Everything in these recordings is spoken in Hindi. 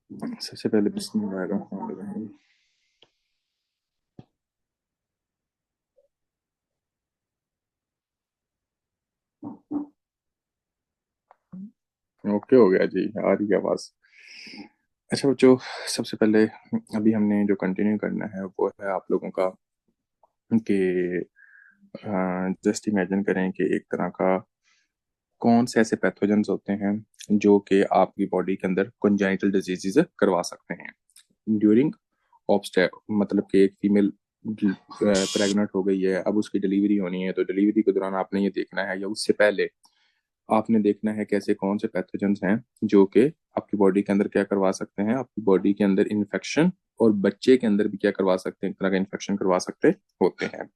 सबसे पहले बिस्मिल्लाहिर्रहमानिर्रहीम। ओके हो गया जी, आ रही है आवाज। अच्छा बच्चों, सबसे पहले अभी हमने जो कंटिन्यू करना है वो है आप लोगों का कि जस्ट इमेजिन करें कि एक तरह का कौन से ऐसे पैथोजेंस होते हैं जो कि आपकी बॉडी के अंदर कंजेनिटल डिजीजेस करवा सकते हैं ड्यूरिंग ऑब्स्टे, मतलब कि एक फीमेल प्रेग्नेंट हो गई है, अब उसकी डिलीवरी होनी है, तो डिलीवरी के दौरान आपने ये देखना है या उससे पहले आपने देखना है कैसे कौन से पैथोजेंस हैं जो कि आपकी बॉडी के अंदर क्या करवा सकते हैं, आपकी बॉडी के अंदर इन्फेक्शन, और बच्चे के अंदर भी क्या करवा सकते हैं, एक तरह का इन्फेक्शन करवा सकते होते हैं।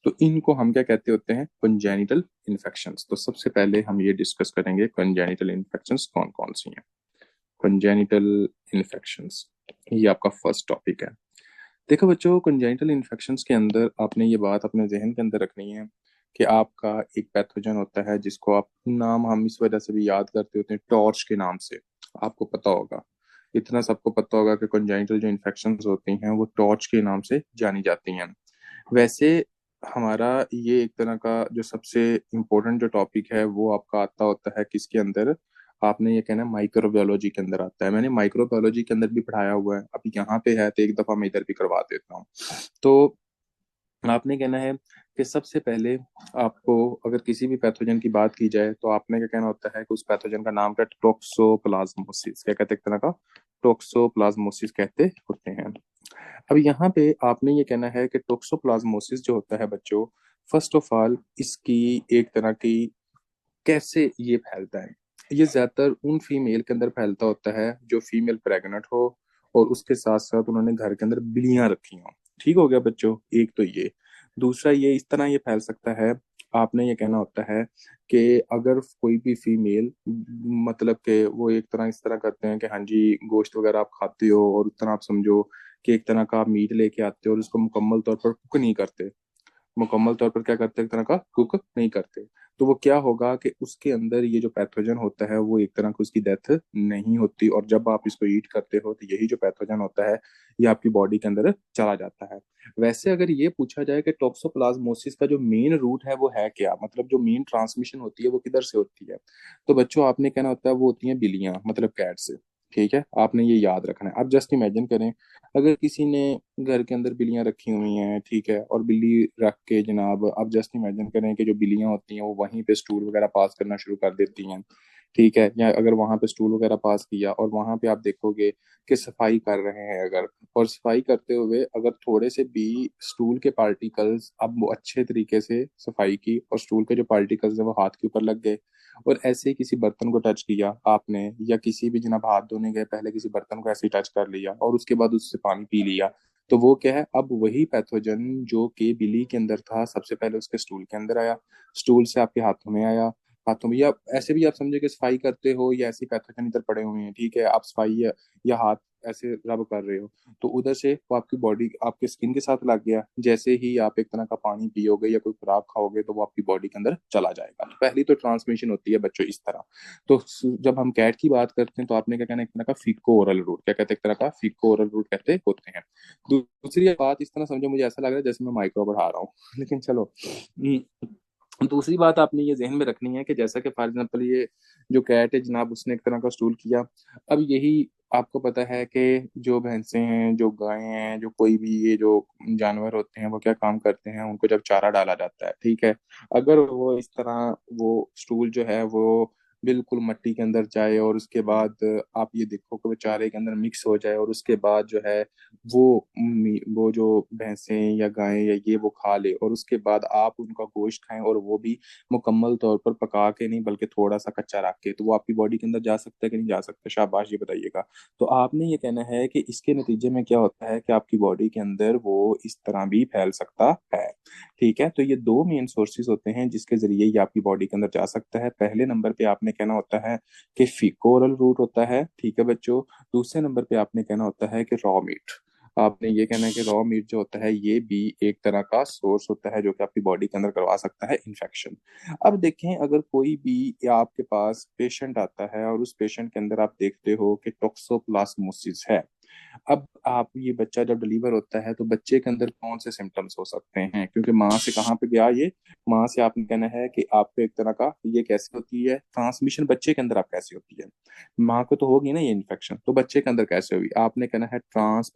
तो इनको हम क्या कहते होते हैं, कंजेनिटल इन्फेक्शंस। तो सबसे पहले हम ये डिस्कस करेंगे कंजेनिटल इन्फेक्शंस कौन कौन सी हैं। कंजेनिटल इन्फेक्शंस, ये आपका फर्स्ट टॉपिक है। देखो बच्चों, कंजेनिटल इन्फेक्शंस के अंदर आपने ये बात अपने जहन के अंदर रखनी है कि आपका एक पैथोजन होता है जिसको आप, नाम हम इस वजह से भी याद करते होते हैं टॉर्च के नाम से। आपको पता होगा, इतना सबको पता होगा कि कंजेनिटल जो इन्फेक्शंस होती हैं वो टॉर्च के नाम से जानी जाती हैं। वैसे हमारा ये एक तरह का जो सबसे इम्पोर्टेंट जो टॉपिक है वो आपका आता होता है किसके अंदर, आपने ये कहना है माइक्रोबायोलॉजी के अंदर आता है। मैंने माइक्रोबायोलॉजी के अंदर भी पढ़ाया हुआ है, अभी यहाँ पे है तो एक दफा मैं इधर भी करवा देता हूँ। तो आपने कहना है कि सबसे पहले आपको अगर किसी भी पैथोजन की बात की जाए तो आपने क्या कहना होता है कि उस पैथोजन का नाम क्या है, टोक्सोप्लाज्मोसिस। क्या कहते हैं, एक तरह का टोक्सोप्लाज्मोसिस कहते होते हैं। अब यहाँ पे आपने ये कहना है कि टोक्सोप्लाज्मोसिस जो होता है बच्चों, फर्स्ट ऑफ ऑल इसकी एक तरह की कैसे ये फैलता है, ये ज्यादातर उन फीमेल के अंदर फैलता होता है जो फीमेल प्रेग्नेंट हो और उसके साथ साथ उन्होंने घर के अंदर बिल्लियां रखी हों। ठीक हो गया बच्चों, एक तो ये। दूसरा ये इस तरह ये फैल सकता है, आपने ये कहना होता है कि अगर कोई भी फीमेल, मतलब कि वो एक तरह इस तरह करते हैं कि हाँ जी गोश्त वगैरह आप खाते हो और उस तरह आप समझो कि एक तरह का आप मीट लेके आते हो और उसको मुकम्मल तौर पर कुक नहीं करते, मुकम्मल तौर पर क्या करते हैं, एक तरह का कुक नहीं करते, तो वो क्या होगा कि उसके अंदर ये जो पैथोजन होता है वो एक तरह की उसकी डेथ नहीं होती, और जब आप इसको ईट करते हो तो यही जो पैथोजन होता है ये आपकी बॉडी के अंदर चला जाता है। वैसे अगर ये पूछा जाए कि टॉक्सोप्लाज्मोसिस का जो मेन रूट है वो है क्या, मतलब जो मेन ट्रांसमिशन होती है वो किधर से होती है, तो बच्चों आपने कहना होता है वो होती है बिल्लियां, मतलब कैट से। ठीक है, आपने ये याद रखना है। अब जस्ट इमेजिन करें, अगर किसी ने घर के अंदर बिल्लियां रखी हुई हैं, ठीक है, और बिल्ली रख के जनाब आप जस्ट इमेजिन करें कि जो बिल्लियां होती हैं वो वहीं पे स्टूल वगैरह पास करना शुरू कर देती हैं। ठीक है, या अगर वहां पे स्टूल वगैरह पास किया और वहां पे आप देखोगे कि सफाई कर रहे हैं अगर, और सफाई करते हुए अगर थोड़े से भी स्टूल के पार्टिकल्स, अब वो अच्छे तरीके से सफाई की और स्टूल के जो पार्टिकल्स है वो हाथ के ऊपर लग गए, और ऐसे ही किसी बर्तन को टच किया आपने, या किसी भी जनाब हाथ धोने गए पहले किसी बर्तन को ऐसे ही टच कर लिया और उसके बाद उससे पानी पी लिया, तो वो क्या है, अब वही पैथोजन जो कि बिली के अंदर था सबसे पहले उसके स्टूल के अंदर आया, स्टूल से आपके हाथों में आया, हाथों में, या ऐसे भी आप समझे कि सफाई करते हो या ऐसे पैथोजन इधर पड़े हुए हैं, ठीक है, आप सफाई या हाथ ऐसे रब कर रहे हो, तो उधर से वो आपकी बॉडी आपके स्किन के साथ लग गया, जैसे ही आप एक तरह का पानी पियोगे या कोई खुराक खाओगे तो वो आपकी बॉडी के अंदर चला जाएगा। तो पहली तो ट्रांसमिशन होती है बच्चों इस तरह। तो जब हम कैट की बात करते हैं तो आपने क्या कहना है, एक तरह का फीको ओरल रूट, क्या कहते हैं, एक तरह का फीको ओरल रूट कहते होते हैं। दूसरी बात इस तरह समझो, मुझे ऐसा लग रहा है जैसे मैं माइक्रो पढ़ा रहा हूँ लेकिन चलो। दूसरी बात आपने ये जहन में रखनी है कि जैसा कि फॉर एग्जाम्पल ये जो कैट है जनाब उसने एक तरह का स्टूल किया, अब यही आपको पता है कि जो भैंसें हैं, जो गायें हैं, जो कोई भी ये जो जानवर होते हैं वो क्या काम करते हैं, उनको जब चारा डाला जाता है, ठीक है, अगर वो इस तरह वो स्टूल जो है वो बिल्कुल मट्टी के अंदर जाए और उसके बाद आप ये देखो कि वो चारे के अंदर मिक्स हो जाए और उसके बाद जो है वो जो भैंसें या गायें या ये वो खा ले और उसके बाद आप उनका गोश्त खाएं, और वो भी मुकम्मल तौर पर पका के नहीं बल्कि थोड़ा सा कच्चा रख के, तो वो आपकी बॉडी के अंदर जा सकता है कि नहीं जा सकता, शाबाश ये बताइएगा। तो आपने ये कहना है कि इसके नतीजे में क्या होता है कि आपकी बॉडी के अंदर वो इस तरह भी फैल सकता है। ठीक है, तो ये दो मेन सोर्सेज होते हैं जिसके जरिए ये आपकी बॉडी के अंदर जा सकता है। पहले नंबर पे आपने कहना होता है कि फीको ओरल रूट होता है, ठीक है बच्चों। दूसरे नंबर पे आपने कहना होता है कि रॉ मीट। आपने ये कहना है कि रॉ मीट जो होता है ये भी एक तरह का सोर्स होता है जो कि आपकी बॉडी के अंदर करवा सकता है इन्फेक्शन। अब देखें, अगर कोई भी या आपके पास पेशेंट आता है और उस पेशेंट के अंदर आप देखते हो कि टॉक्सोप्लाज्मोसिस है। अब आप ये बच्चा जब डिलीवर होता है तो बच्चे के अंदर कौन से सिम्टम्स हो सकते हैं, क्योंकि माँ से कहाँ पे गया ये, माँ से आपने कहना है कि आपको एक तरह का ये कैसे होती है ट्रांसमिशन बच्चे के अंदर, आप कैसे होती है, माँ को तो होगी ना ये इन्फेक्शन, तो बच्चे के अंदर कैसे होगी, आपने कहना है ट्रांस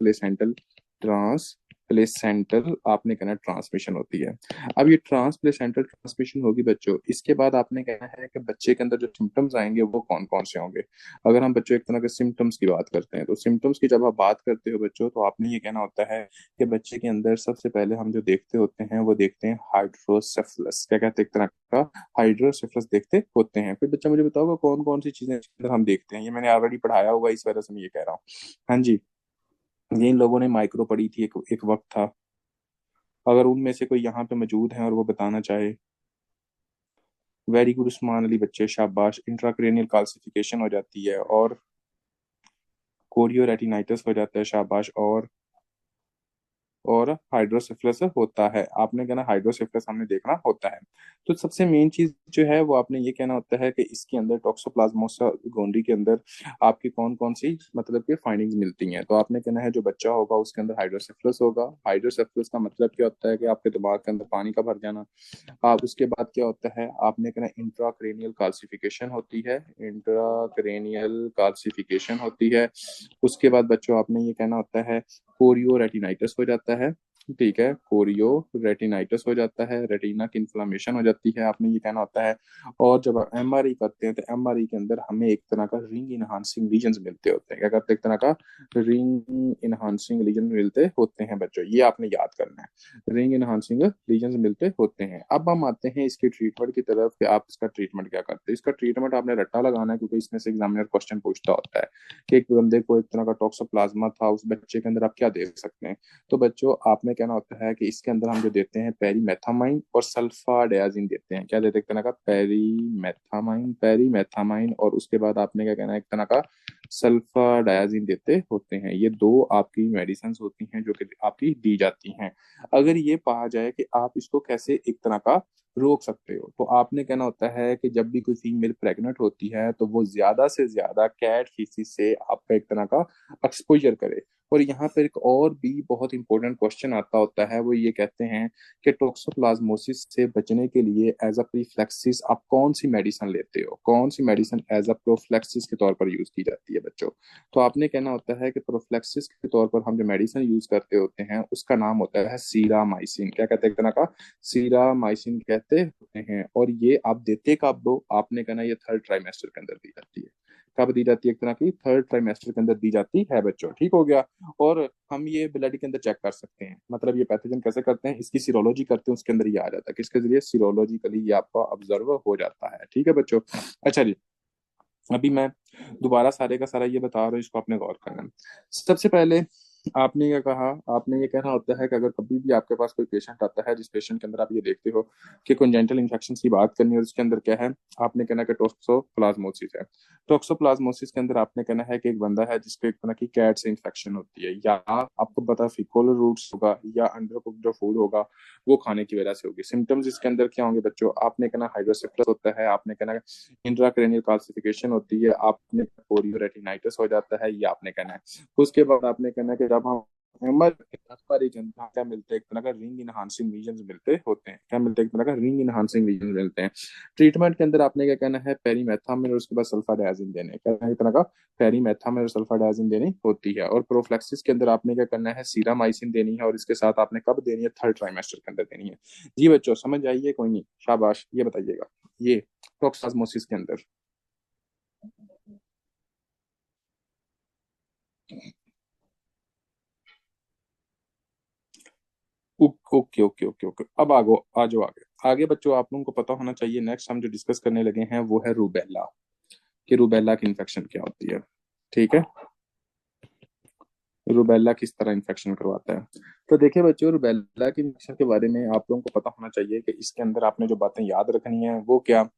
प्लेसेंटल आपने कहना ट्रांसमिशन होती है। अब ये ट्रांसप्लेसेंटल ट्रांसमिशन होगी बच्चों, इसके बाद आपने कहना है कि बच्चे के अंदर जो सिम्टम्स आएंगे वो कौन कौन से होंगे। अगर हम बच्चों एक तरह के सिम्टम्स की बात करते हैं, तो सिम्टम्स की जब आप बात करते हो बच्चों, तो आपने ये कहना होता है कि बच्चे के अंदर सबसे पहले हम जो देखते होते हैं वो देखते हैं हाइड्रोसेफलस, क्या कहते हैं, एक तरह का हाइड्रोसेफलस देखते होते हैं। फिर बच्चा मुझे बताओगे कौन कौन सी चीजें इसके अंदर हम देखते हैं, ये मैंने ऑलरेडी पढ़ाया हुआ है, इस वजह से मैं ये कह रहा हूँ। हाँ जी, ये इन लोगों ने माइक्रो पढ़ी थी, एक वक्त था। अगर उनमें से कोई यहाँ पे मौजूद है और वो बताना चाहे, वेरी गुड उस्मान अली बच्चे, शाबाश। इंट्राक्रेनियल कैल्सिफिकेशन हो जाती है और कोरियोरेटिनाइटिस हो जाता है, शाबाश। और हाइड्रोसिफिलिस होता है, आपने कहना हाइड्रोसिफिलिस हमने देखना होता है। तो सबसे मेन चीज जो है वो आपने ये कहना होता है कि इसके अंदर टॉक्सोप्लाज्मोसा गोंडी के अंदर आपकी कौन कौन सी मतलब कि फाइंडिंग्स मिलती हैं। तो आपने कहना है जो बच्चा होगा उसके अंदर हाइड्रोसिफिलिस होगा। हाइड्रोसिफिलिस का मतलब क्या होता है कि आपके दिमाग के अंदर पानी का भर जाना। आप उसके बाद क्या होता है, आपने कहना इंट्राक्रेनियल कैल्सिफिकेशन होती है, इंट्राक्रेनियल कैल्सिफिकेशन होती है। उसके बाद बच्चों आपने ये कहना होता है कोरियो रेटिनाइटिस हो जाता है। ठीक है, कोरियो रेटिनाइटिस हो जाता है, रेटिना की इन्फ्लामेशन हो जाती है, आपने ये कहना होता है। और जब आप एमआरआई करते हैं तो एमआरआई के अंदर हमें एक तरह का रिंग इनहांसिंग लीजन्स मिलते होते हैं, क्या करते हैं, एक तरह का रिंग इनहांसिंग लीजन मिलते होते हैं बच्चों, ये आपने याद करना है, रिंग इनहांसिंग लीजन्स मिलते होते हैं। अब हम आते हैं इसके ट्रीटमेंट की तरफ कि आप इसका ट्रीटमेंट क्या करते हैं। इसका ट्रीटमेंट आपने रट्टा लगाना है, क्योंकि इसमें से एग्जामिनर क्वेश्चन पूछता होता है कि एक बंदे को एक तरह का टॉक्सोप्लाज्मा था, उस बच्चे के अंदर आप क्या दे सकते हैं। तो बच्चों आपने कहना होता है कि इसके अंदर हम जो देते हैं पेरीमेथामाइन और सल्फाडायाजिन देते हैं, क्या देते हैं, एक तरह का पेरीमेथामाइन और उसके बाद आपने क्या कहना है, एक तरह का सल्फाडायाजिन देते होते हैं। ये दो आपकी मेडिसिन होती हैं जो कि आपकी दी जाती हैं। अगर ये कहा जाए कि आप इसको कैसे एक तरह का रोक सकते हो, तो आपने कहना होता है कि जब भी कोई फीमेल प्रेग्नेंट होती है तो वो ज्यादा से ज्यादा कैट फीसिस से आपका एक तरह का एक्सपोजर करे। और यहाँ पर एक और भी बहुत इंपॉर्टेंट क्वेश्चन आता होता है, वो ये कहते हैं कि टोक्सोप्लाज्मोसिस से बचने के लिए एज अ प्रीफ्लेक्सिस आप कौन सी मेडिसिन लेते हो, कौन सी मेडिसिन एज अ प्रोफ्लेक्सिस के तौर पर यूज की जाती है बच्चों। तो आपने कहना होता है कि प्रोफ्लेक्सिस के तौर पर हम जो मेडिसिन यूज करते होते हैं उसका नाम होता है सीरामाइसिन, क्या कहते हैं, एक तरह का सीरामाइसिन कहते होते हैं। और ये आप देते कब दो, आपने कहना ये थर्ड ट्राइमेस्टर के अंदर दी जाती है। कब दी जाती है, एक तरह की थर्ड ट्राइमेस्टर के अंदर दी जाती है बच्चों, ठीक हो गया। और हम ये ब्लड के अंदर चेक कर सकते हैं, मतलब ये पैथोजन कैसे करते हैं, इसकी सीरोलॉजी करते हैं, उसके अंदर ये आ जाता है, किसके जरिए, सीरोलॉजिकली ये आपका ऑब्जर्व हो जाता है, ठीक है बच्चों। अच्छा जी, अभी मैं दोबारा सारे का सारा ये बता रहा हूँ, इसको आपने गौर करना है। सबसे पहले आपने क्या कहा, आपने ये कहना होता है कि अगर कभी भी आपके पास कोई पेशेंट आता है जिस पेशेंट के अंदर आप ये देखते हो कि कंजेंटल इन्फेक्शन की बात करनी है और उसके अंदर क्या है, आपने कहना कि टोक्सोप्लाज्मोसिस है। टोक्सोप्लाज्मोसिस के अंदर आपने कहना है कि एक बंदा है जिसको एक तरह की कैट से इन्फेक्शन होती है, या आपको पता फिकोल रूट्स होगा या अंडर कुक जो फूड होगा वो खाने की वजह से होगी। सिम्टम्स इसके अंदर क्या होंगे बच्चों, आपने कहना हाइड्रोसेफलस होता है, आपने कहना इंट्राक्रेनियल कैल्सिफिकेशन होती है, आपने कोरियोरेटिनाइटिस हो जाता है, ये आपने कहना है। उसके बाद आपने कहना है कि जब हम एमर पर रीजन क्या मिलते हैं, एक तरह का रिंग इनहांसिंग रीजन मिलते होते हैं, क्या मिलते हैं, एक तरह का रिंग इनहांसिंग रीजन मिलते हैं। ट्रीटमेंट के अंदर आपने क्या कहना है, पेरीमेथामिन और उसके बाद सल्फाडायाजिन देने, क्या एक तरह का पेरीमेथामिन और सल्फाडायाजिन देनी होती है। और प्रोफ्लेक्सिस के अंदर आपने क्या करना है, सीरामाइसिन देनी है, और इसके साथ आपने कब देनी है, थर्ड ट्राइमेस्टर के अंदर देनी है। जी बच्चों समझ आइए, कोई नहीं, शाबाश, ये बताइएगा ये टॉक्सास्मोसिस के अंदर। ओके ओके ओके ओके, अब आगो आ जाओ आगे। आगे बच्चों आप लोगों को पता होना चाहिए, नेक्स्ट हम जो डिस्कस करने लगे हैं वो है रूबेला, कि रूबेला की इन्फेक्शन क्या होती है। ठीक है, रूबेला किस तरह इन्फेक्शन करवाता है। तो देखिए बच्चों, रूबेला की इन्फेक्शन के बारे में आप लोगों को पता होना चाहिए कि इसके अंदर आपने जो बातें याद रखनी है वो क्या।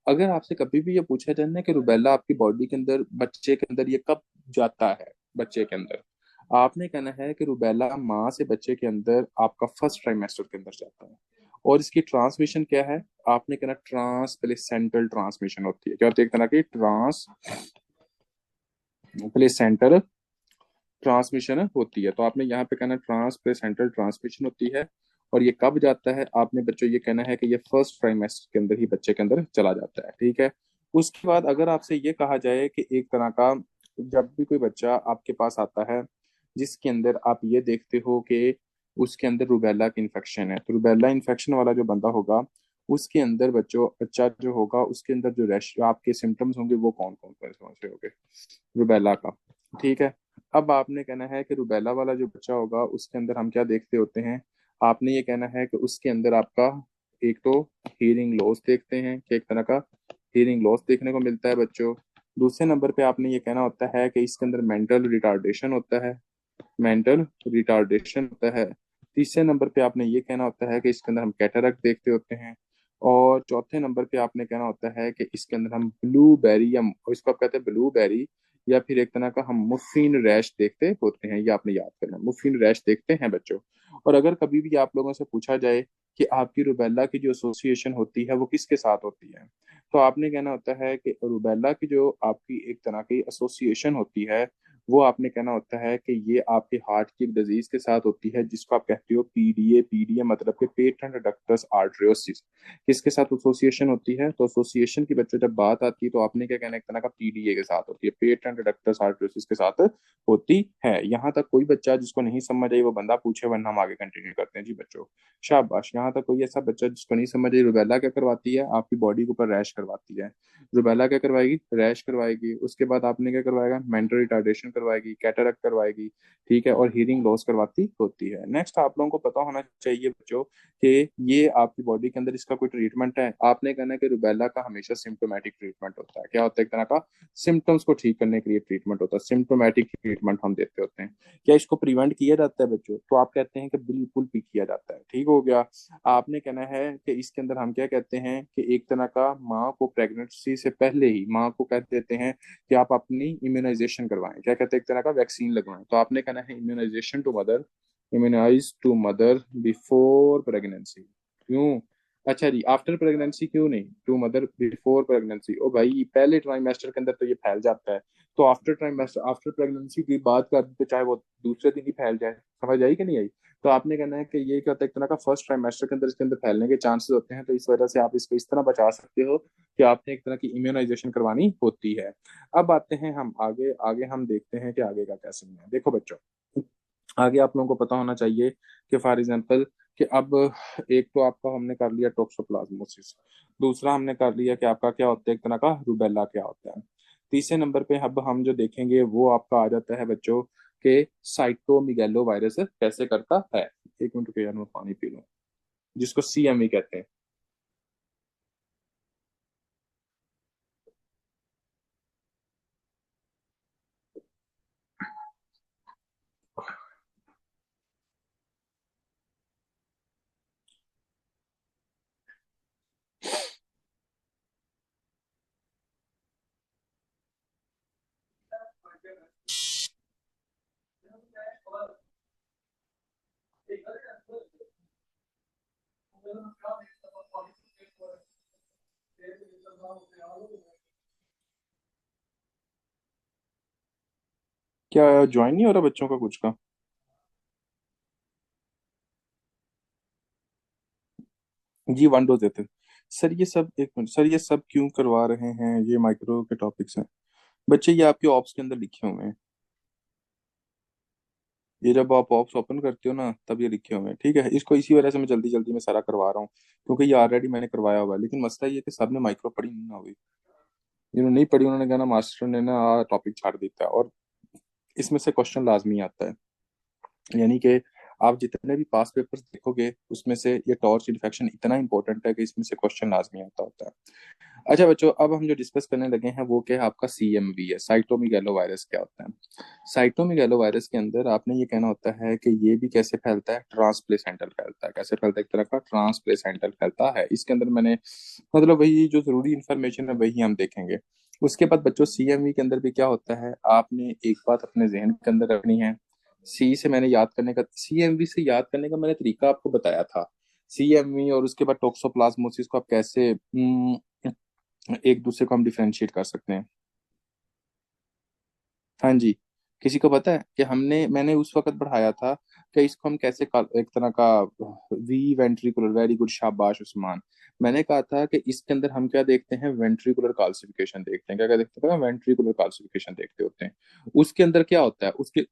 अगर आपसे कभी भी ये पूछा जाए ना कि रूबेला आपकी बॉडी के अंदर बच्चे के अंदर ये कब जाता है बच्चे के अंदर, आपने कहना है कि रूबेला माँ से बच्चे के अंदर आपका फर्स्ट ट्राइमेस्टर के अंदर जाता है। और इसकी ट्रांसमिशन क्या है? आपने कहना ट्रांस प्लेसेंटल ट्रांसमिशन होती है। क्या होती है? एक तरह की ट्रांस प्लेसेंटल ट्रांसमिशन होती है। तो आपने यहाँ पे कहना ट्रांस प्लेसेंटल ट्रांसमिशन होती है। और ये कब जाता है? आपने बच्चों ये कहना है कि ये फर्स्ट ट्राइमेस्टर के अंदर ही बच्चे के अंदर चला जाता है। ठीक है। उसके बाद अगर आपसे ये कहा जाए कि एक तरह का, जब भी कोई बच्चा आपके पास आता है जिसके अंदर आप ये देखते हो कि उसके अंदर रूबेला की इन्फेक्शन है, तो रूबेला इन्फेक्शन वाला जो बंदा होगा उसके अंदर बच्चा जो होगा उसके अंदर जो रैश आपके सिम्टम्स होंगे वो कौन कौन से होंगे रूबेला का। ठीक है। अब आपने कहना है कि रूबेला वाला जो बच्चा होगा उसके अंदर हम क्या देखते होते हैं? आपने ये कहना है कि उसके अंदर आपका एक तो हियरिंग लॉस देखते हैं कि एक तरह का हियरिंग लॉस देखने को मिलता है बच्चों। दूसरे नंबर पे आपने ये कहना होता है कि इसके अंदर मेंटल रिटार्डेशन होता है। मेंटल रिटार्डेशन होता है। तीसरे नंबर पे आपने ये कहना होता है कि इसके अंदर हम कैटरैक्ट देखते होते हैं। और चौथे नंबर पे आपने कहना होता है कि इसके अंदर हम ब्लूबेरी, या इसको आप कहते हैं ब्लूबेरी, या फिर एक तरह का हम मुफिन रैश देखते होते हैं। ये आपने याद करना है, मुफिन रैश देखते हैं बच्चों। और अगर कभी भी आप लोगों से पूछा जाए कि आपकी रुबेला की जो एसोसिएशन होती है वो किसके साथ होती है, तो आपने कहना होता है कि रुबेला की जो आपकी एक तरह की एसोसिएशन होती है वो आपने कहना होता है कि ये आपके हार्ट की डिजीज के साथ होती है जिसको आप कहते हो पीडीए। पीडीए मतलब कि पेटेंट डक्टस आर्टरियोसिस। किसके साथ एसोसिएशन होती है? तो एसोसिएशन की बच्चों जब बात आती है तो आपने क्या कहना है, एक तरह का पीडीए के साथ होती है, पेटेंट डक्टस आर्टरियोसिस के साथ होती है। यहाँ तक कोई बच्चा जिसको नहीं समझ आई वो बंदा पूछे, वरना हम आगे कंटिन्यू करते हैं जी बच्चों। शाबाश। यहाँ तक कोई ऐसा बच्चा जिसको नहीं समझ आई, रुबेला क्या करवाती है? आपकी बॉडी के ऊपर रैश करवाती है। रुबेला क्या करवाएगी? रैश करवाएगी। उसके बाद आपने क्या करवाएगा? मेंटल रिटार्डेशन करवाएगी, कैटरैक्ट करवाएगी। ठीक है। और हियरिंग लॉस करवाती होती है। नेक्स्ट आप लोगों को पता होना चाहिए बच्चों कि ये आपकी बॉडी के अंदर इसका कोई ट्रीटमेंट है। आपने कहना है कि रुबेला का हमेशा सिम्टोमेटिक ट्रीटमेंट होता है। क्या होता है? एक तरह का सिम्टम्स को ठीक करने के लिए ट्रीटमेंट होता है, सिम्टोमेटिक ट्रीटमेंट हम देते होते हैं। क्या इसको प्रिवेंट किया जाता है बच्चों? तो आप कहते हैं कि बिल्कुल भी किया जाता है। ठीक हो गया। आपने कहना है कि इसके अंदर हम क्या कहते हैं कि एक तरह का माँ को प्रेगनेंसी से पहले ही माँ को कह देते हैं कि आप अपनी इम्यूनाइजेशन करवाएं। क्या कहते हैं? एक तरह का वैक्सीन लगवाएं। तो आपने कहना है immunization to mother, immunize to mother before pregnancy. क्यों? अच्छा जी, आफ्टर प्रेगनेंसी क्यों नहीं? To mother before pregnancy. ओ भाई, पहले ट्राइमेस्टर के अंदर तो ये फैल जाता है, तो आफ्टर ट्राइमेस्टर आफ्टर प्रेगनेंसी की बात कर तो चाहे वो दूसरे दिन ही फैल जाए। समझ आई कि नहीं आई? तो आपने कहना है कि ये क्या होता है, एक तरह का फर्स्ट ट्राइमेस्टर के अंदर इसके अंदर फैलने के चांसेस होते हैं, तो इस वजह से आप इसको इस तरह बचा सकते हो कि आपने एक तरह की इम्यूनाइजेशन करवानी होती है। अब आते हैं हम आगे आगे हम देखते हैं कि आगे का क्या सीन है। देखो बच्चों, आगे आप लोगों को पता होना चाहिए कि फॉर एग्जाम्पल कि अब एक तो आपका हमने कर लिया टोक्सोप्लाज्मोसिस, दूसरा हमने कर लिया कि आपका क्या होता है, एक तरह का रूबेला क्या होता है। तीसरे नंबर पे अब हम जो देखेंगे वो आपका आ जाता है बच्चों के साइटोमिगेलो वायरस कैसे करता है। एक मिनट रुकिए यार, मैं पानी पी लूं, जिसको सीएमवी कहते हैं। क्या ज्वाइन नहीं हो रहा बच्चों का कुछ का? जी, वन डोज देते हैं। सर ये सब, एक मिनट सर, ये सब क्यों करवा रहे हैं? ये माइक्रो के टॉपिक्स हैं बच्चे, ये आपके ऑप्स के अंदर लिखे हुए हैं। ये जब आप ऑप्स ओपन करते हो ना तब ये लिखे हुए हैं। ठीक है। इसको इसी वजह से मैं जल्दी जल्दी में सारा करवा रहा हूँ, क्योंकि ये ऑलरेडी मैंने करवाया हुआ है। लेकिन मसला ये है कि सबने माइक्रो पढ़ी नहीं ना हुई। जिन्होंने नहीं पढ़ी उन्होंने कहना मास्टर ने ना टॉपिक छाड़ देता है। और इसमें से क्वेश्चन लाजमी आता है। यानी कि आप जितने भी पास पेपर्स देखोगे उसमें से ये टॉर्च इन्फेक्शन इतना इंपॉर्टेंट है कि इसमें से क्वेश्चन लाजमी आता होता है। अच्छा बच्चों, अब हम जो डिस्कस करने लगे हैं वो क्या है? आपका सीएमवी है, साइटोमिगेलो वायरस क्या होता है। साइटोमिगेलो वायरस के अंदर आपने ये कहना होता है कि ये भी कैसे फैलता है? ट्रांसप्लेसेंटल फैलता है। कैसे फैलता है? एक तरह का ट्रांसप्लेसेंटल फैलता है। इसके अंदर मैंने मतलब वही जो जरूरी इंफॉर्मेशन है वही हम देखेंगे। उसके बाद बच्चों सीएमवी के अंदर भी क्या होता है, आपने एक बात अपने जहन के अंदर रखनी है सी से मैंने याद करने का, सीएमवी से याद करने का मैंने तरीका आपको बताया था। सीएमवी और उसके बाद टोक्सोप्लाज्मोसिस को आप कैसे एक दूसरे को हम डिफरेंशिएट कर सकते हैं। हाँ जी, किसी को पता है कि मैंने उस वक्त पढ़ाया था कि इसको हम कैसे एक तरह का वी वेंट्रिकुलर, वेरी गुड, शाबाश उस्मान। मैंने कहा था कि इसके अंदर हम क्या देखते हैं, वेंट्रिकुलर calcification देखते हैं। क्या क्या देखते हैं, वेंट्रिकुलर calcification देखते होते हैं। उसके अंदर क्या होता है, उसके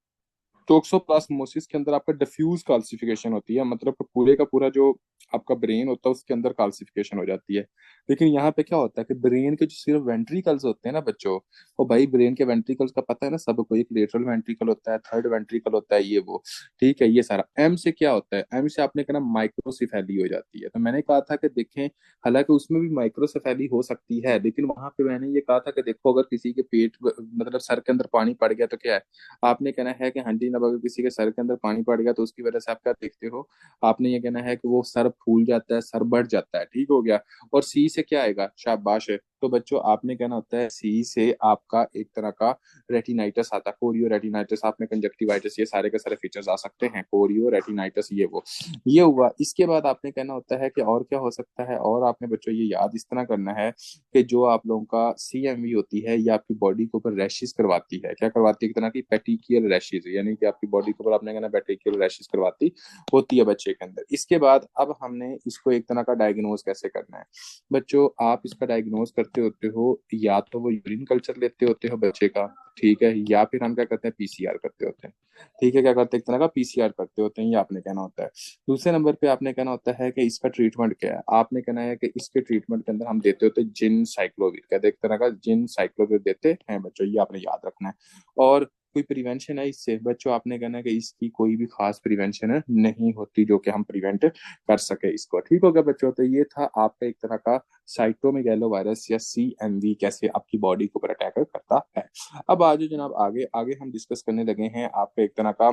टोक्सोप्लाज्मोसिस के अंदर आपका डिफ्यूज calcification होती है, मतलब पूरे का पूरा जो आपका ब्रेन होता है उसके अंदर calcification हो जाती है। लेकिन यहाँ पे क्या होता है कि ब्रेन के जो सिर्फ वेंट्रिकल्स होते हैं ना बच्चों, वो भाई ब्रेन के वेंट्रिकल्स का पता है ना सबको, एक लेटरल वेंट्रिकल होता है, थर्ड वेंट्रिकल होता है, ये वो, ठीक है, ये सारा। एम से क्या होता है, एम से आपने कहना माइक्रोसिफेली हो जाती है। तो मैंने कहा था कि देखें, हालांकि उसमें भी माइक्रोसिफेली हो सकती है, लेकिन वहां पे मैंने ये कहा था कि देखो अगर किसी के पेट मतलब सर के अंदर पानी पड़ गया तो क्या है, आपने कहना है कि हाँ जी जनाब, अगर किसी के सर के अंदर पानी पड़ गया तो उसकी वजह से आप क्या देखते हो, आपने ये कहना है कि वो सर फूल जाता है, सर बढ़ जाता है, ठीक हो गया। और सी से क्या आएगा, शाबाश है। तो बच्चों आपने कहना होता है सी से आपका एक तरह का रेटिनाइटिस आता है, कोरियो रेटिनाइटिस, आपने कंजक्टिवाइटिस, ये सारे के सारे फीचर्स आ सकते हैं, कोरियो रेटिनाइटिस, ये वो, ये हुआ। इसके बाद आपने कहना होता है कि और क्या हो सकता है, और आपने बच्चों ये याद इस तरह करना है कि जो आप लोगों का सीएमवी होती है ये आपकी बॉडी के ऊपर रैशेस करवाती है। क्या करवाती है, एक तरह की पेटिकियल रैशेस, यानी कि आपकी बॉडी के ऊपर आपने कहना पेटिकियल रैशेस करवाती होती है बच्चे के अंदर। इसके बाद अब हमने इसको एक तरह का डायग्नोज कैसे करना है। बच्चों आप इसका डायग्नोज करते होते हो, या तो वो यूरिन कल्चर लेते होते हो बच्चे का, ठीक है, या फिर हम क्या करते हैं, पीसीआर करते होते हैं, ठीक है, क्या करते हैं, एक तरह का पीसीआर करते होते हैं, ये आपने कहना होता है। दूसरे नंबर पे आपने कहना होता है कि इसका ट्रीटमेंट क्या है। आपने कहना है कि इसके ट्रीटमेंट के अंदर हम देते होते हैं जिन साइक्लोविर, कहते हैं एक तरह का जिन साइक्लोविर देते हैं बच्चों, ये आपने याद रखना है। और कोई प्रिवेंशन है इससे बच्चों, आपने कहना है कि इसकी कोई भी खास प्रिवेंशन नहीं होती जो कि हम प्रिवेंट कर सके इसको, ठीक हो गया बच्चों। तो ये था आपका एक तरह का साइटोमेगैलो वायरस या सीएमवी कैसे आपकी बॉडी को अटैक करता है। अब आज जनाब आगे आगे हम डिस्कस करने लगे हैं आपका एक तरह का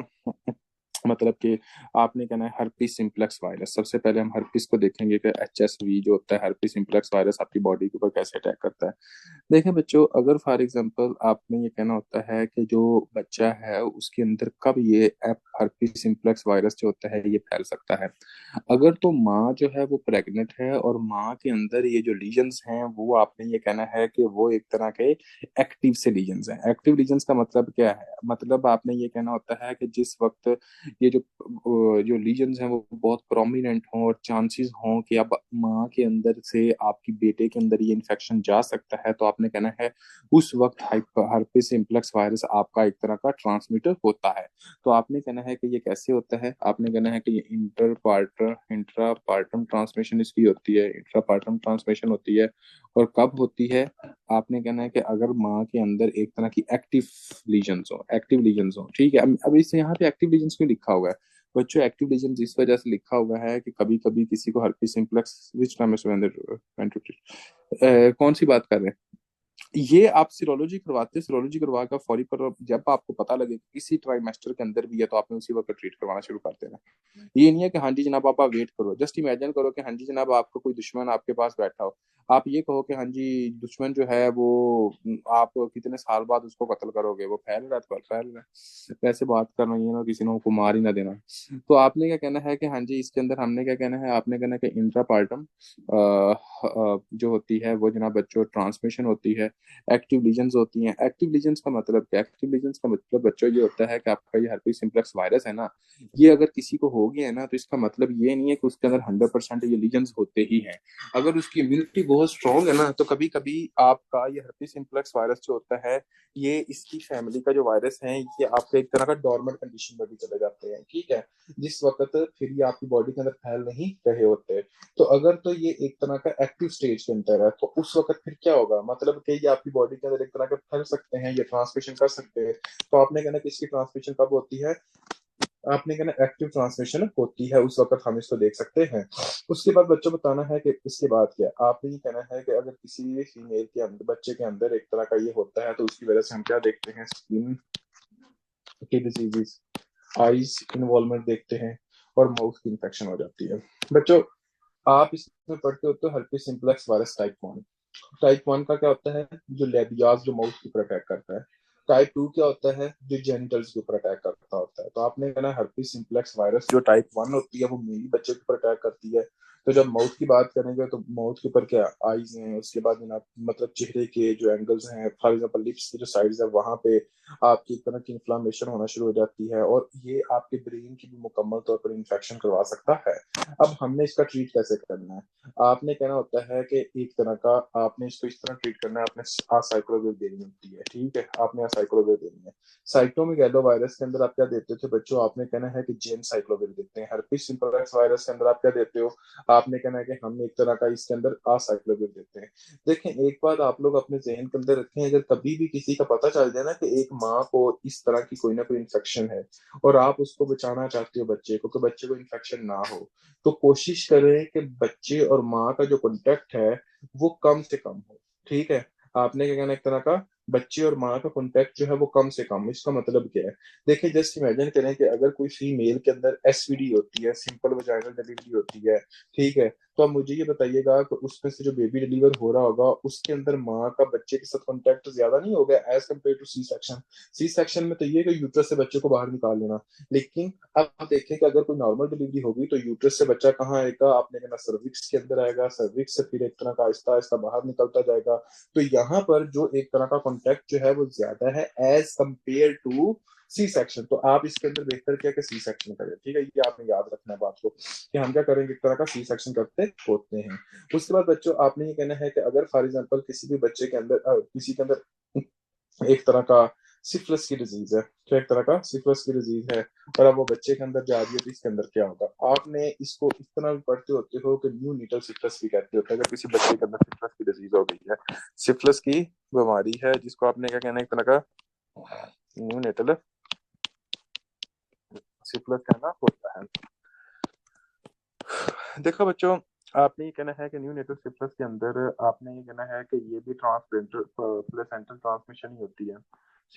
मतलब कि आपने कहना है हर्पीस सिंप्लेक्स वायरस। सबसे पहले हम हर्पीस को देखेंगे कि एचएसवी जो होता है, हर्पीस सिंप्लेक्स वायरस आपकी बॉडी के ऊपर कैसे अटैक करता है। देखें बच्चों, अगर फॉर एग्जांपल आपने ये कहना होता है कि जो बच्चा है उसके अंदर कब ये हर्पीस सिंप्लेक्स वायरस जो होता है ये फैल सकता है, अगर तो माँ जो है वो प्रेग्नेंट है और माँ के अंदर ये जो लीजन्स हैं वो आपने ये कहना है कि वो एक तरह के एक्टिव से लीजन्स हैं। एक्टिव लीजन्स का मतलब क्या है, मतलब आपने ये कहना होता है कि जिस वक्त ये जो जो लीजन्स हैं वो बहुत प्रोमिनेंट हों और चांसेस हों कि अब माँ के अंदर से आपकी बेटे के अंदर ये इन्फेक्शन जा सकता है, तो आपने कहना है उस वक्त हर्पिस सिम्प्लेक्स वायरस आपका एक तरह का ट्रांसमीटर होता है। तो आपने कहना है कि ये कैसे होता है, आपने कहना है कि ये इंट्रापार्टम ट्रांसमिशन इसकी होती है, इंट्रापार्टम ट्रांसमिशन होती है। और कब होती है, आपने कहना है कि अगर माँ के अंदर एक तरह की एक्टिव लीजन्स हो, एक्टिव लीजन्स हो, ठीक है। अब इस यहाँ पे एक्टिव लीजन्स क्यों लिखा हुआ है बच्चों, एक्टिव लीजन्स इस वजह से लिखा हुआ है कि कभी कभी किसी को हर्पीस सिम्प्लेक्स विच टाइम कौन सी बात कर रहे हैं, ये आप सिरोलॉजी करवाते हैं, सिरोलॉजी करवा कर फौरी पर जब आपको पता लगे कि किसी ट्राइमेस्टर के अंदर भी है तो आपने उसी वक्त ट्रीट करवाना शुरू कर देना। ये नहीं है कि हाँ जी जनाब आप वेट करो, जस्ट इमेजिन करो कि हाँ जी जनाब आपका कोई दुश्मन आपके पास बैठा हो, आप ये कहो कि हाँ जी दुश्मन जो है वो आप कितने साल बाद उसको कत्ल करोगे, वो फैल रहा है तो फैल रहा है, वैसे बात करना ये ना किसी ने को मार ही ना देना। तो आपने क्या कहना है कि हाँ जी इसके अंदर हमने क्या कहना है, आपने कहना है कि इंट्रापार्टम जो होती है वो जनाब बच्चों ट्रांसमिशन होती है, एक्टिव लीजन्स होती हैं। एक्टिव लीजन्स का मतलब क्या है, एक्टिव लीजन्स का मतलब बच्चों ये होता है कि आपका ये हर्पीस सिम्प्लेक्स वायरस है ना, ये अगर किसी को हो गया है ना तो इसका मतलब ये नहीं है कि उसके अंदर 100% ये लीजन्स होते ही हैं। अगर उसकी इम्यूनिटी बहुत स्ट्रांग है ना तो कभी कभी आपका ये हर्पीस सिम्प्लेक्स वायरस जो होता है ये इसकी फैमिली का जो वायरस है ये आपके एक तरह का डॉर्मेंट कंडीशन में भी चले जाते हैं, ठीक है, जिस वक्त फिर ये आपकी बॉडी के अंदर फैल नहीं रहे होते। तो अगर तो ये एक तरह का एक्टिव स्टेज के अंदर है तो उस वक्त फिर क्या होगा, मतलब कि ये आपकी बॉडी के अंदर एक तरह के फैल सकते हैं, ये ट्रांसमिशन कर सकते हैं। तो आपने कहना कि इसकी ट्रांसमिशन कब होती है, आपने कहना एक्टिव ट्रांसमिशन होती है उस वक्त हम इसको देख सकते हैं। उसके बाद बच्चों बताना है कि इसके बाद क्या, आपने ये कहना है कि अगर किसी फीमेल के अंदर बच्चे के अंदर एक तरह का ये होता है तो उसकी वजह से हम क्या देखते हैं, स्किन की डिजीजेस, आईज इन्वॉल्वमेंट देखते हैं और माउथ की इंफेक्शन हो जाती है। बच्चों आप इसमें पढ़ते हो तो herpes simplex virus type 1, type 1 का क्या होता है, जो लेबियाज जो माउथ के ऊपर अटैक करता है। टाइप 2 क्या होता है, जो जेनिटल्स के ऊपर अटैक करता होता है। तो आपने कहना है हर्पीस सिम्प्लेक्स वायरस जो टाइप 1 होती है वो मेनली बच्चे के ऊपर अटैक करती है। तो जब माउथ की बात करेंगे तो माउथ के ऊपर क्या आईज हैं, उसके बाद जनाब मतलब चेहरे के जो एंगल्स हैं, फॉर एग्जांपल लिप्स की जो साइड्स है वहां पे आपकी एक तरह की इन्फ्लामेशन होना शुरू हो जाती है, और ये आपके ब्रेन की भी मुकम्मल तौर पर इन्फेक्शन करवा सकता है। अब हमने इसका ट्रीट कैसे करना है? आपने कहना होता है कि एक तरह का आपने इसको इस तरह ट्रीट करना है, आपने असाइक्लोविर देनी होती है, ठीक है, आपने असाइक्लोविर देनी है। साइटोमेगालो वायरस के अंदर आप क्या देते थे बच्चों? आपने कहना है कि जेन साइक्लोविर देते हैं। हर्पिस सिम्प्लेक्स वायरस के अंदर आप क्या देते हो? आपने कहना है कि हम एक तरह का इसके अंदर असाइक्लोविर देते हैं। देखें, एक बात आप लोग अपने जहन के अंदर रखें, अगर कभी भी किसी का पता चल जाए ना कि एक माँ को इस तरह की कोई ना कोई इन्फेक्शन है और आप उसको बचाना चाहते हो बच्चे को, कि बच्चे को इन्फेक्शन ना हो, तो कोशिश करें कि बच्चे और माँ का जो कांटेक्ट है वो कम से कम हो। ठीक है, आपने क्या कहना है, एक तरह का बच्चे और माँ का कांटेक्ट जो है वो कम से कम। इसका मतलब क्या है? देखिए, जस्ट इमेजिन करें कि अगर कोई फीमेल के अंदर एसवीडी होती है, सिंपल वजाइनल डिलीवरी होती है, ठीक है, तो अब मुझे ये बताइएगा कि उसमें से जो बेबी डिलीवर हो रहा होगा उसके अंदर माँ का बच्चे के साथ कांटेक्ट ज्यादा नहीं होगा as compare to C section? C section में तो ये कि यूट्रस से बच्चे को बाहर निकाल लेना, लेकिन अब आप देखें कि अगर कोई नॉर्मल डिलीवरी होगी तो यूट्रस से बच्चा कहाँ आएगा? आपने कहना सर्विक्स के अंदर आएगा, सर्विक्स से फिर एक तरह का आहिस्ता आहिस्ता बाहर निकलता जाएगा। तो यहाँ पर जो एक तरह का कॉन्टेक्ट जो है वो ज्यादा है as compare to C section. तो आप इसके अंदर बेहतर क्या कि सी सेक्शन करें, ठीक है, ये आपने याद रखना है बात को कि हम क्या करेंगे, एक तरह का सी सेक्शन करते होते हैं। उसके बाद बच्चों आपने ये कहना है कि अगर फॉर एग्जाम्पल किसी भी बच्चे के अंदर किसी के अंदर एक तरह का सिफिलिस की डिजीज है, तो एक तरह का सिफिलिस की डिजीज है और अब वो बच्चे के अंदर जा रही है, तो इसके अंदर क्या होगा? आपने इसको इस तरह भी पढ़ते होते हो कि न्यू नीटल सिफिलिस भी कहते होते हैं। अगर किसी बच्चे के अंदर सिफिलिस की डिजीज हो गई है, सिफिलिस की बीमारी है जिसको आपने क्या कहना है, एक तरह का न्यू नीटल सिफिलिस कहना होता है। देखो बच्चों, आपने ये कहना है कि न्यू नेटल सिफिलिस के अंदर आपने ये कहना है कि ये भी प्लेसेंटल ट्रांसमिशन ही होती है।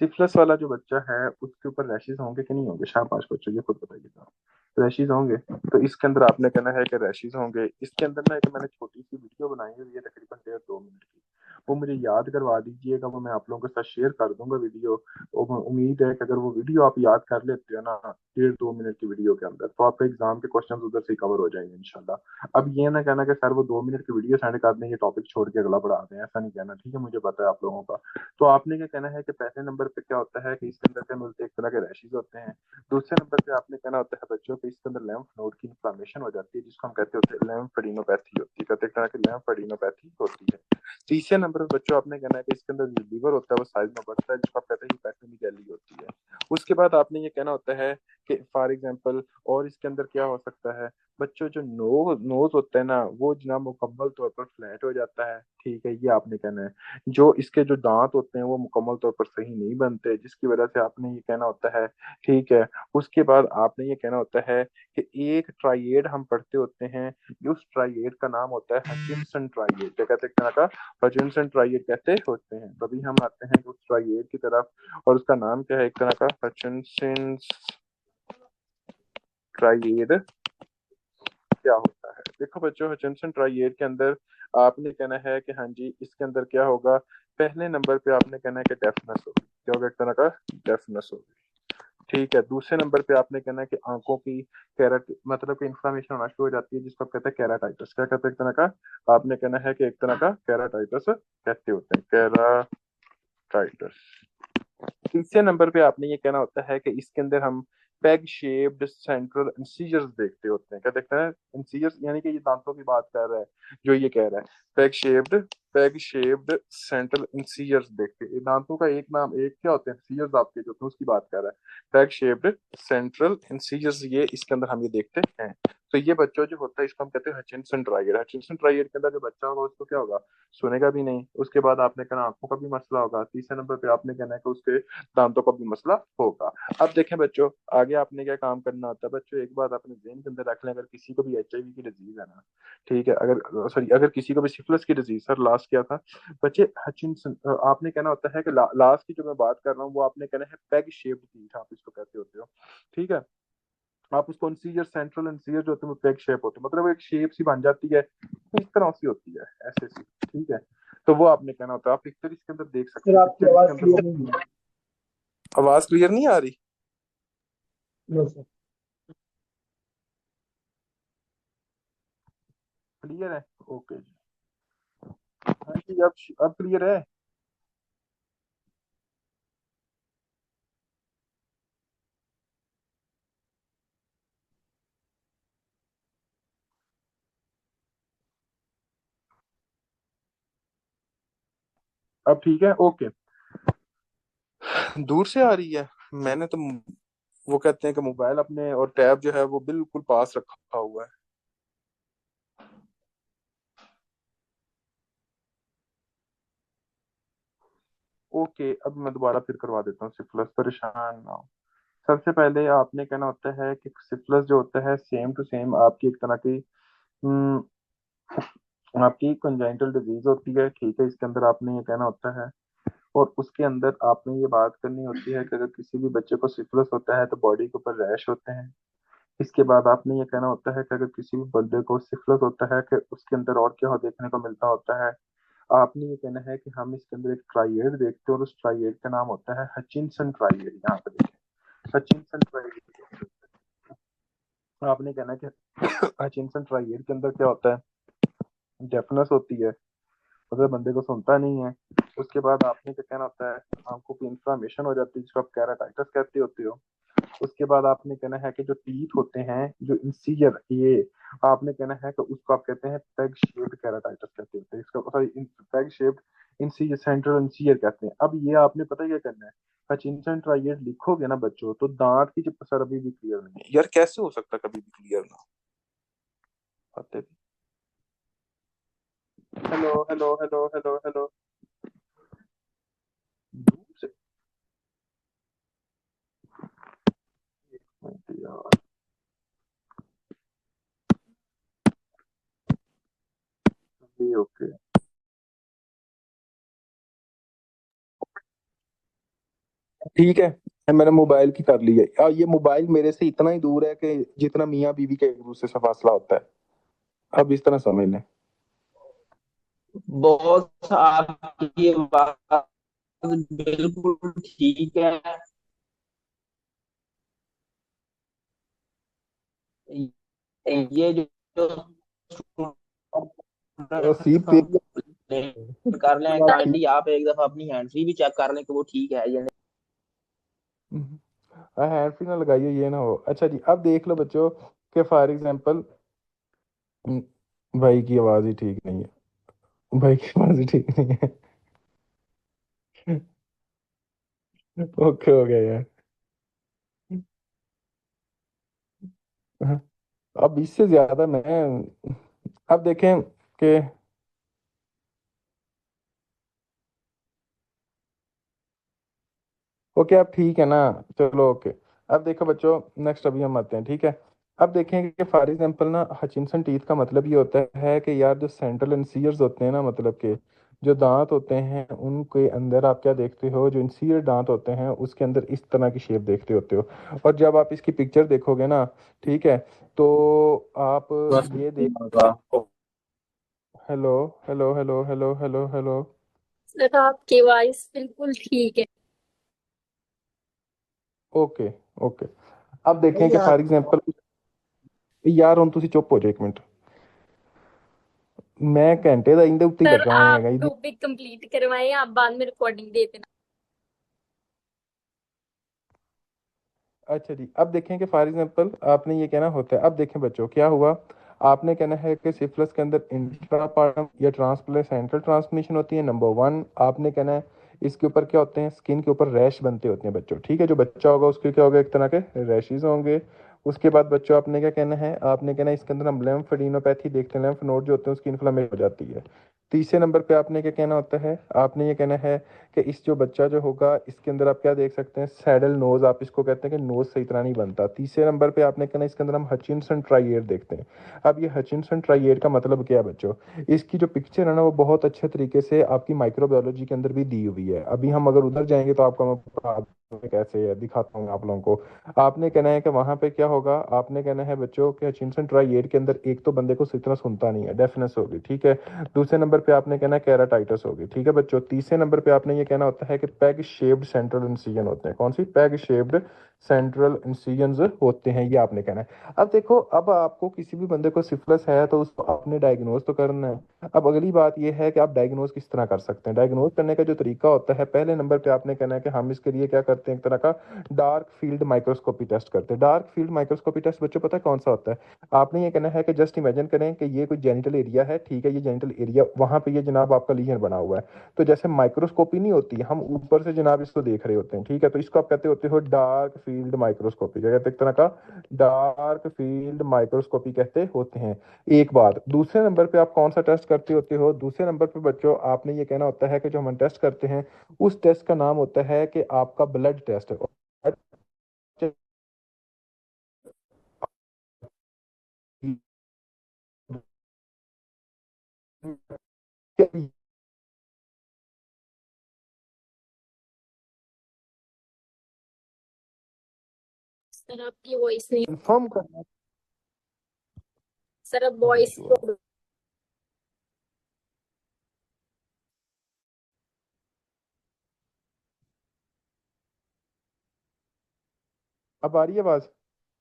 सिफिलिस वाला जो बच्चा है उसके ऊपर रैशेज होंगे कि नहीं होंगे? शाबाश बच्चों, ये खुद बताइएगा। रैशेज होंगे, तो इसके अंदर आपने कहना है कि रैशेज होंगे। इसके अंदर ना एक मैंने छोटी सी वीडियो बनाई हुई है तकरीबन 1.5-2 मिनट की, वो मुझे याद करवा दीजिएगा, वो मैं आप लोगों के साथ शेयर कर दूंगा वीडियो। उम्मीद है कि अगर वो वीडियो आप याद कर लेते हो ना 1.5-2 मिनट की वीडियो के अंदर, तो आपके एग्जाम के क्वेश्चन उधर से कवर हो जाएंगे इंशाल्लाह। अब ये ना कहना कि सर वो 2 मिनट की वीडियो सेंड कर दें, ये टॉपिक छोड़ के अगला बढ़ा दें, ऐसा नहीं कहना, ठीक है, मुझे पता है आप लोगों का। तो आपने क्या कहना है कि पहले नंबर पे क्या होता है कि इसके अंदर क्या मिलते हैं, एक तरह के रैशेज होते हैं। दूसरे नंबर पे आपने कहना होता है बच्चों के इसके अंदर lymph नोड की इन्फ्लामेशन हो जाती है, जिसको हम कहते होते हैं lymphadenopathy होती है, कहते हैं एक तरह की lymphadenopathy होती है। तीसरे नंबर पे बच्चों आपने कहना है कि इसके अंदर जो लीवर होता है वो साइज में बढ़ता है, जिसको आप कहते हैं हिपैटोमेगाली होती है। उसके बाद आपने ये कहना होता है कि फॉर एग्जांपल और इसके अंदर क्या हो सकता है बच्चों, जो नोज होता है ना वो जनाब मुकम्मल तौर पर फ्लैट हो जाता है, ठीक है, ये आपने कहना है। जो इसके जो दांत होते हैं वो मुकम्मल तौर पर सही नहीं बनते, जिसकी वजह से आपने ये कहना होता है, ठीक है। उसके बाद आपने ये कहना होता है कि एक ट्राइएड हम पढ़ते होते हैं, उस ट्राइएड का नाम होता है हचिंसन ट्राइएड, क्या कहते हैं का हचिंसन ट्राइएड कहते होते हैं। तभी हम आते हैं उस ट्राइएड की तरफ, और उसका नाम क्या है, एक तरह का हचिंसन ट्राइएड क्या होता है। देखो बच्चों, हचिंसन ट्राइएड के अंदर आपने कहना है कि हाँ जी इसके अंदर क्या होगा, पहले नंबर पे आपने कहना है कि डेफनेस होगी, क्या होगा, एक तरह का डेफनेस होगी, ठीक है। दूसरे नंबर पे आपने कहना है कि आंखों की कैरेट मतलब कि इन्फ्लामेशन होना शुरू हो जाती है, जिसको आप कहते हैं कैराटाइटिस, क्या कहते हैं, एक तरह का आपने कहना है कि एक तरह का कैराटाइटिस कहते होते हैं, कैराटाइटिस। तीसरे नंबर पे आपने ये कहना होता है कि इसके अंदर हम पेग शेप्ड सेंट्रल इंसीजर्स देखते होते हैं, क्या देखते हैं, इंसीजर्स, यानी कि ये दांतों की बात कर रहा है जो ये कह रहा है। पेग शेप्ड सेंट्रल इंसीजर्स देखते हैं, दांतों का एक नाम, एक क्या होते हैं, इंसीजर्स आपके जो होते हैं उसकी बात कर रहा है। पेग शेप्ड सेंट्रल इंसीजर्स, ये इसके अंदर हम ये देखते हैं। तो ये बच्चों जो होता है इसको हम कहते हैं हचिंसन ट्राइएड। हचिंसन ट्राइएड के अंदर जो बच्चा होगा उसको क्या होगा, सुनेगा भी नहीं। उसके बाद आपने कहना आंखों का भी मसला होगा। तीसरे नंबर पे आपने कहना है कि उसके दांतों का भी मसला होगा। अब देखें बच्चों, आगे आपने क्या काम करना होता है बच्चों, एक बात अपने जेहन के अंदर रख लें, अगर किसी को भी एचआईवी की डिजीज है ना, ठीक है, अगर सॉरी अगर किसी को भी सिफिलिस की डिजीज, सर लास्ट क्या था बच्चे, हचिंसन, आपने कहना होता है कि लास्ट की जो मैं बात कर रहा हूँ वो आपने कहना है पेग शेप्ड टीथ, आप इसको कहते होते हो, ठीक है। आप उसको इंसीजर, सेंट्रल इंसीजर जो होते हैं वो पेग शेप होते हैं, मतलब एक शेप सी बन जाती है, इस तरह सी होती है, ऐसे सी, ठीक है। तो वो आपने कहना होता है, आप पिक्चर इसके अंदर देख सकते फिर हैं, आपकी पिक्चर आवाज इसके क्लियर अंदर। नहीं है। आवाज क्लियर नहीं आ रही? क्लियर है? ओके जी। हाँ जी, अब क्लियर है। अब ठीक है, ओके। दूर से आ रही है। मैंने तो वो कहते हैं कि मोबाइल अपने और टैब जो है वो बिल्कुल पास रखा हुआ है। ओके, अब मैं दोबारा फिर करवा देता हूँ। सिफिलिस, परेशान ना हो। सबसे पहले आपने कहना होता है कि सिफिलिस जो होता है सेम टू सेम आपकी एक तरह की हम्म, आपकी कंजाइंटल डिजीज होती है, ठीक है। इसके अंदर आपने ये कहना होता है, और उसके अंदर आपने ये बात करनी होती है कि अगर किसी भी बच्चे को सिफिलिस होता है तो बॉडी के ऊपर रैश होते हैं। इसके बाद आपने ये कहना होता है कि अगर किसी भी बंदे को सिफिलिस होता है कि उसके अंदर और क्या देखने को मिलता होता है। आपने ये कहना है कि हम इसके अंदर एक ट्राइएड देखते हैं और उस ट्राइएड का नाम होता है हचिंसन ट्राइएड। यहाँ पे देखें, हचिंसन ट्राइएड। आपने कहना है कि हचिंसन ट्राइएड के अंदर क्या होता है, डेफनेस होती है, अगर बंदे को सुनता नहीं है। उसके बाद आपने क्या कहना होता है, आंखों की इंफ्लामेशन हो जाती है जिसको आप कैराटाइटिस कहते होते हो। उसके बाद आपने कहना है कि जो टीथ होते हैं, जो इंसीजर, ये आपने कहना है कि उसको आप कहते हैं पेग शेप्ड कैराटाइटिस कहते होते हैं। इसका sorry, peg shaped incisor, central incisor कहते हैं। अब ये आपने पता क्या करना है, हचिंसन ट्राइएड लिखोगे ना बच्चों, तो दांत की जो सर अभी भी क्लियर नहीं है यार। कैसे हो सकता कभी भी क्लियर ना आते भी? Hello hello hello hello hello. दूर से यार। ओके, ठीक है। मैंने मोबाइल की कर ली है। ये मोबाइल मेरे से इतना ही दूर है कि जितना मियाँ बीवी के एक दूसरे से फासला होता है। अब इस तरह समझ लें। बॉस आपकी ये बात बिल्कुल ठीक है। ये जो सीप स्टूडेंट्स तेरी कंप्लेन कर रहे हैं, बात ठीक। काइंडली आप एक दफा अपनी हैंड फ्री भी चेक कर लें कि वो ठीक है या नहीं। हाँ, हैंड फ्री ना लगाइए, ये ना हो। अच्छा जी, अब देख लो बच्चों कि फॉर एग्जांपल भाई की आवाज ही ठीक नहीं है। भाई की आवाज ही ठीक नहीं है। ओके हो गया यार। हाँ, अब इससे ज्यादा मैं, अब देखें कि ओके अब ठीक है ना। चलो ओके। अब देखो बच्चों, नेक्स्ट अभी हम आते हैं, ठीक है। अब देखें कि फॉर एग्जांपल ना हचिंसन टीथ का मतलब ये होता है कि यार जो सेंट्रल इंसीयर्स होते हैं ना, मतलब के जो दांत होते हैं उनके अंदर आप क्या देखते हो, जो इंसीयर दांत होते हैं उसके अंदर इस तरह की शेप देखते होते हो। और जब आप इसकी पिक्चर देखोगे ना, ठीक है, तो आप ये देख, hello hello hello hello hello hello. Sir आपकी वॉइस बिल्कुल ठीक है। Okay okay. अब देखें कि फॉर एग्जांपल, यार ਹੁਣ ਤੁਸੀਂ ਚੁੱਪ ਹੋ ਜਾਓ 1 ਮਿੰਟ। मैं घंटे ਦਾ इंदे उत्ते ही सर लगा हुआ आप है जी। टॉपिक कंप्लीट करवाएं, आप बाद में रिकॉर्डिंग दे देना। अच्छा जी, अब देखें कि फॉर एग्जांपल आपने ये कहना होता है। अब देखें बच्चों क्या हुआ, आपने कहना है कि सिफिलिस के अंदर इंट्रापार्टम या ट्रांसप्लेसेंटल ट्रांसमिशन होती है, नंबर 1। आपने कहना है इसके ऊपर क्या होते हैं, स्किन के ऊपर रैश बनते होते हैं बच्चों, ठीक है। जो बच्चा होगा उसके क्या होगा, एक तरह के रैशेज होंगे। उसके बाद बच्चों आपने क्या कहना है, आपने कहना है इसके अंदर हम लेम्फेडिनोपैथी देखते हैं, लेम्फ नोड जो होते हैं उसकी इन्फ्लेमेशन हो जाती है। तीसरे नंबर पे आपने क्या कहना होता है, आपने ये कहना है कि इस जो बच्चा जो होगा इसके अंदर आप क्या देख सकते हैं, सैडल नोज, आप इसको कहते हैं कि नोज सही तरह नहीं बनता। तीसरे नंबर पे आपने कहना इसके अंदर हम हचिंसन ट्राइएड देखते हैं। अब ये हचिंसन ट्राइएड का मतलब क्या है बच्चों, इसकी जो पिक्चर है ना वो बहुत अच्छे तरीके से आपकी माइक्रोबायोलॉजी के अंदर भी दी हुई है। अभी हम अगर उधर जाएंगे तो आपको मैं बता दूं कैसे है, दिखाता हूँ आप लोगों को। आपने कहना है कि वहां पे क्या होगा, आपने कहना है बच्चों कि हचिंसन ट्राइएड के अंदर एक तो बंदे को सही तरह सुनता नहीं है, डेफनेस होगी, ठीक है। दूसरे नंबर पे आपने कहना है कैराटाइटिस होगी, ठीक है बच्चों। तीसरे नंबर पे आपने ये कहना होता है कि पैग शेप्ड सेंट्रल इंसिजन होते हैं। कौन सी? पैग शेप्ड सेंट्रल इंसिजन्स होते हैं, ये आपने कहना है। अब देखो, अब आपको किसी भी बंदे को सिफिलिस है तो उसको आपने डायग्नोज तो करना है। अब अगली बात ये है कि आप डायग्नोज किस तरह कर सकते हैं। डायग्नोज करने का जो तरीका होता है, पहले नंबर पे आपने कहना है कि हम इसके लिए क्या करते हैं, एक तरह का डार्क फील्ड माइक्रोस्कोपी टेस्ट करते हैं। डार्क फील्ड माइक्रोस्कोपी टेस्ट बच्चों पता है कौन सा होता है? आपने ये कहना है कि जस्ट इमेजिन करें कि ये कोई जेनिटल एरिया है, ठीक है, ये जेनिटल एरिया, वहां पे ये जनाब आपका लीजन बना हुआ है। तो जैसे माइक्रोस्कोपी नहीं होती, हम ऊपर से जनाब इसको देख रहे होते हैं, ठीक है, तो इसको आप कहते होते हो डार्क फील्ड माइक्रोस्कोपी। क्या कहते हैं? एक तरह का डार्क फील्ड माइक्रोस्कोपी कहते होते हैं। एक बात, दूसरे नंबर पे आप कौन सा टेस्ट करते होते हो? दूसरे नंबर पे बच्चों आपने ये कहना होता है कि जो हम टेस्ट करते हैं उस टेस्ट का नाम होता है कि आपका ब्लड टेस्ट। सर आपकी वॉइस नहीं। कंफर्म करना। सर अब अरे वॉइस तो अब आ रही है आवाज?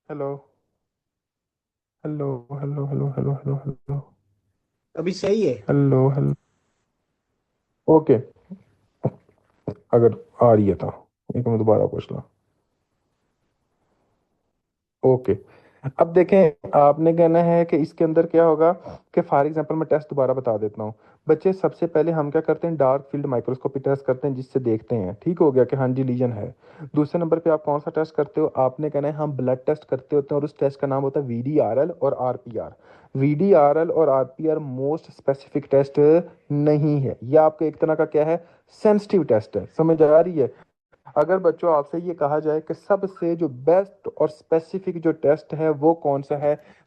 Hello, hello, hello, hello, hello, hello, hello, अभी सही है। Hello, hello. ओके, अगर आ रही है तो एक मिनट दोबारा पूछ लो। ओके, अब देखें, आपने कहना है कि इसके अंदर क्या होगा कि फॉर एग्जांपल मैं टेस्ट दोबारा बता देता हूँ। बच्चे, सबसे पहले हम क्या करते हैं, डार्क फील्ड माइक्रोस्कोपी टेस्ट करते हैं, जिससे देखते हैं, ठीक हो गया कि हाँ जी लीजन है। दूसरे नंबर पे आप कौन सा टेस्ट करते हो? आपने कहना है हम ब्लड टेस्ट करते होते हैं, और उस टेस्ट का नाम होता है VDRL और RPR। VDRL और RPR मोस्ट स्पेसिफिक टेस्ट नहीं है, ये आपका एक तरह का क्या है, सेंसिटिव टेस्ट है। समझ आ रही है? अगर बच्चों आपसे ये कहा जाए कि सबसे जो बेस्ट और स्पेसिफिक जो टेस्ट है वो कौन सा है,